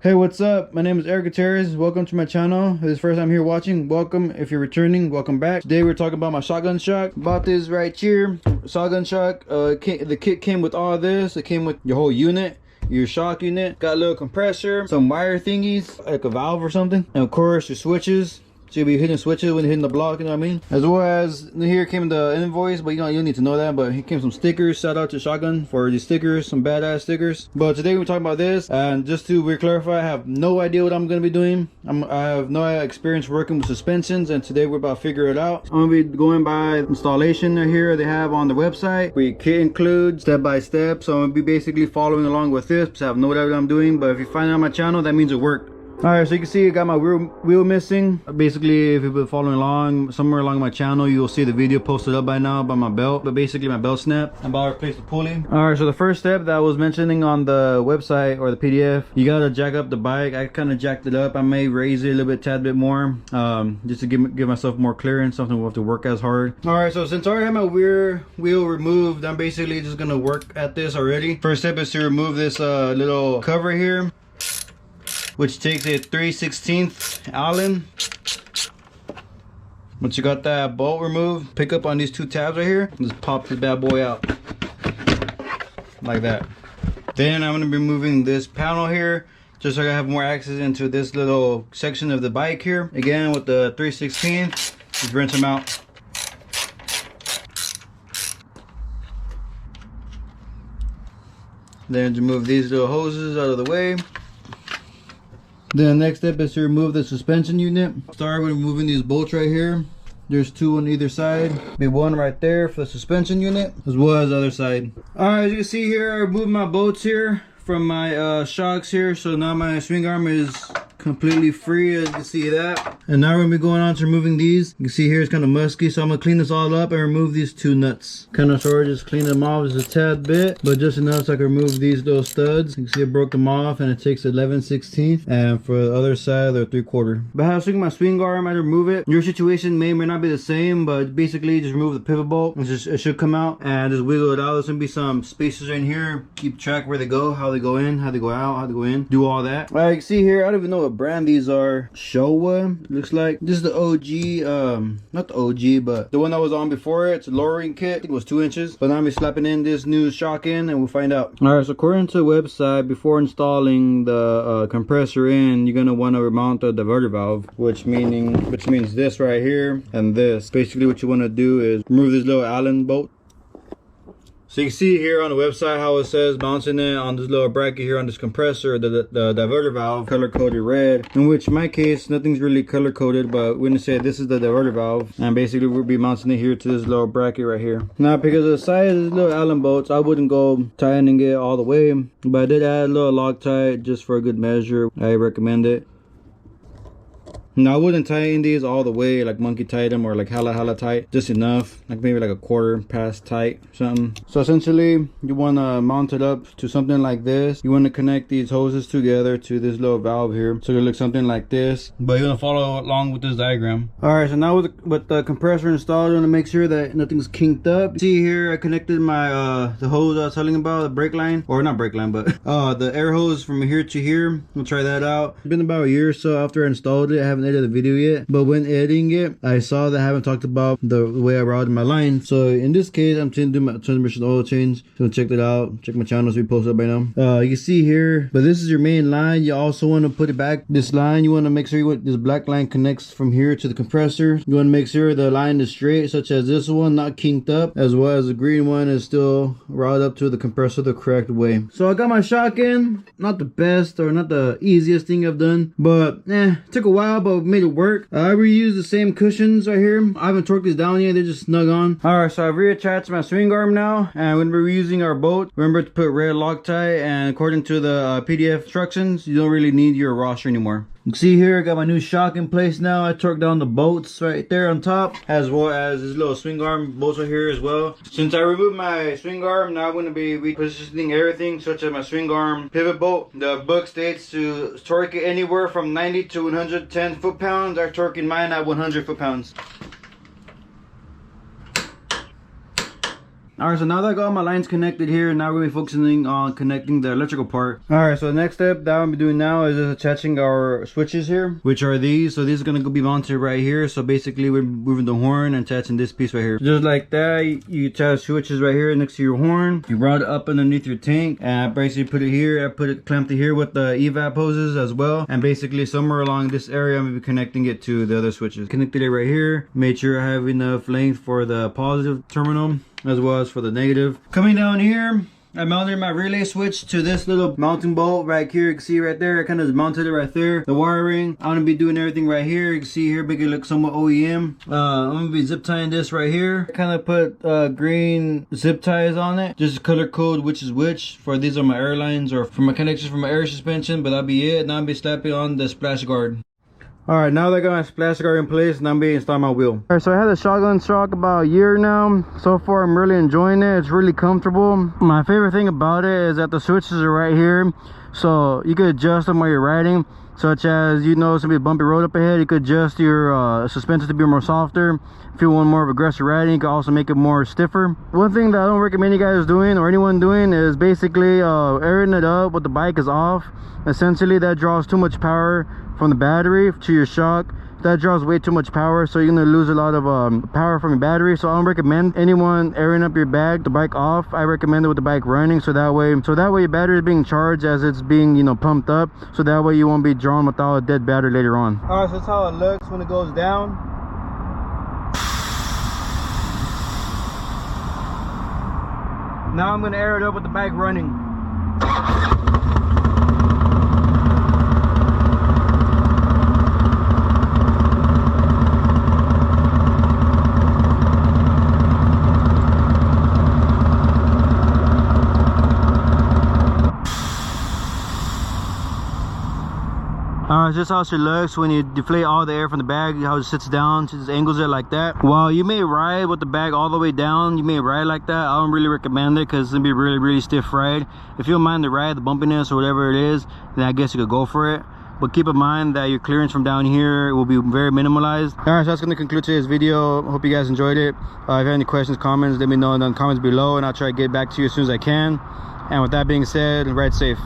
Hey, what's up? My name is Eric Gutierrez. Welcome to my channel. If this is the first time here watching, welcome. If you're returning, welcome back. Today we're talking about my shotgun shock. Bought this right here, shotgun shock. The kit came with all this. It came with your whole unit, your shock unit. Got a little compressor, some wire thingies, like a valve or something. And of course your switches. So you'll be hitting switches when you're hitting the block, you know what I mean? As well as here came the invoice, but you don't need to know that. But here came some stickers. Shout out to Shotgun for these stickers, some badass stickers. But today we're talking about this, and just to clarify, I have no idea what I'm gonna be doing. I have no experience working with suspensions, and today we're about to figure it out. I'm gonna be going by installation here they have on the website. The kit includes step by step, so I'm gonna be basically following along with this. So I have no idea what I'm doing, but if you find it on my channel, that means it worked. Alright, so you can see I got my wheel missing. Basically, if you've been following along, somewhere along my channel, you'll see the video posted up by now by my belt. But basically, my belt snapped. I'm about to replace the pulley. Alright, so the first step that I was mentioning on the website or the PDF, you gotta jack up the bike. I kind of jacked it up. I may raise it a little bit, tad bit more, just to give myself more clearance, something we'll have to work as hard. Alright, so since I already have my rear wheel removed, I'm basically just gonna work at this already. First step is to remove this little cover here, which takes a 3/16 Allen. Once you got that bolt removed, pick up on these two tabs right here, and just pop this bad boy out like that. Then I'm going to be removing this panel here, just so I have more access into this little section of the bike here. Again, with the 3/16, just rinse them out. Then remove these little hoses out of the way. Then the next step is to remove the suspension unit. Start with removing these bolts right here. There's two on either side. Be one right there for the suspension unit, as well as the other side. Alright, as you can see here, I removed my bolts here from my shocks here. So now my swing arm is completely free, as you can see that. And now we're gonna be going on to removing these. You can see here it's kind of musky, so I'm gonna clean this all up and remove these two nuts. Kind of sort of just clean them off just a tad bit, but just enough so I can remove these little studs. You can see I broke them off, and it takes 11/16, and for the other side they're 3/4. But how I swing my swing arm, I remove it. Your situation may or may not be the same, but basically just remove the pivot bolt. It should come out, and just wiggle it out. There's gonna be some spacers in here. Keep track where they go, how they go in, how they go out, how they go in. Do all that. Like you can see here, I don't even know what brand these are. Showa looks like. This is the OG, not the OG, but the one that was on before it. It's a lowering kit. I think it was 2 inches, but now I'm slapping in this new shock in, and we'll find out. All right, so according to the website, before installing the compressor in, you're gonna want to remount the diverter valve, which means this right here and this. Basically what you want to do is remove this little Allen bolt. So you can see here on the website how it says bouncing it on this little bracket here on this compressor, the diverter valve, color coded red. In which in my case, nothing's really color coded, but we're gonna say this is the diverter valve, and basically we'll be mounting it here to this little bracket right here. Now, because of the size of these little Allen bolts, I wouldn't go tightening it all the way, but I did add a little Loctite just for a good measure. I recommend it. Now I wouldn't tighten these all the way, like monkey tight them or like hella tight, just enough, like maybe like a quarter past tight something. So essentially you want to mount it up to something like this. You want to connect these hoses together to this little valve here, so it looks something like this, but you're gonna follow along with this diagram. All right, so now with the compressor installed, you want to make sure that nothing's kinked up. See here, I connected my the hose I was telling you about, the brake line, or not brake line, but the air hose from here to here. We'll try that out. It's been about a year or so after I installed it. I haven't edited the video yet, but when editing it, I saw that I haven't talked about the way I routed my line. So in this case, I'm trying to do my transmission oil change. So check that out. Check my channels, we posted by now. You can see here, but this is your main line. You also want to put it back. This line, you want to make sure this black line connects from here to the compressor. You want to make sure the line is straight, such as this one, not kinked up, as well as the green one is still routed up to the compressor the correct way. So I got my shock in. Not the best or not the easiest thing I've done, but it took a while, but made it work. I reused the same cushions right here. I haven't torqued these down yet, they're just snug on. Alright, so I've reattached my swing arm now, and when we're reusing our bolt, remember to put red Loctite, and according to the PDF instructions, you don't really need your washer anymore. You can see here I got my new shock in place now. I torqued down the bolts right there on top, as well as this little swing arm bolts right here as well. Since I removed my swing arm, now I'm going to be repositioning everything, such as my swing arm pivot bolt. The book states to torque it anywhere from 90 to 110 foot-pounds. I'm torquing mine at 100 foot-pounds. All right, so now that I got all my lines connected here, now we're gonna be focusing on connecting the electrical part. All right, so the next step that I'm gonna be doing now is just attaching our switches here, which are these. So these are gonna be mounted right here. So basically we're moving the horn and attaching this piece right here. Just like that, you attach switches right here next to your horn. You route it up underneath your tank, and I basically put it here. I put it clamped it here with the evap hoses as well. And basically somewhere along this area, I'm gonna be connecting it to the other switches. Connected it right here. Made sure I have enough length for the positive terminal as well as for the negative. Coming down here, I mounted my relay switch to this little mounting bolt right here. You can see right there, I kind of mounted it right there. The wiring, I'm gonna be doing everything right here. You can see here, make it look somewhat OEM. I'm gonna be zip tying this right here. Kind of put green zip ties on it, just color code which is which. For these are my airlines or for my connections for my air suspension, but that'll be it. Now I'm gonna be slapping on the splash guard. Alright, now that I got my splash guard in place, now I'm going to install my wheel. Alright, so I had the shotgun shock about a year now. So far, I'm really enjoying it. It's really comfortable. My favorite thing about it is that the switches are right here. So you could adjust them while you're riding. Such as, you know, it's going to be a bumpy road up ahead. You could adjust your suspension to be more softer. If you want more of aggressive riding, you can also make it more stiffer. One thing that I don't recommend you guys doing or anyone doing is basically airing it up when the bike is off. Essentially, that draws too much power from the battery to your shock. That draws way too much power, so you're gonna lose a lot of power from your battery. So I don't recommend anyone airing up the bike off. I recommend it with the bike running, so that way your battery is being charged as it's being, you know, pumped up, so that way you won't be drawn without a dead battery later on. All right, so that's how it looks when it goes down. Now I'm gonna air it up with the bike running. Alright, this is how she looks when you deflate all the air from the bag, how it sits down, she just angles it like that. While you may ride with the bag all the way down, you may ride like that. I don't really recommend it because it's going to be really stiff ride. If you don't mind the ride, the bumpiness or whatever it is, then I guess you could go for it. But keep in mind that your clearance from down here will be very minimalized. Alright, so that's going to conclude today's video. Hope you guys enjoyed it. If you have any questions, comments, let me know in the comments below and I'll try to get back to you as soon as I can. And with that being said, ride safe.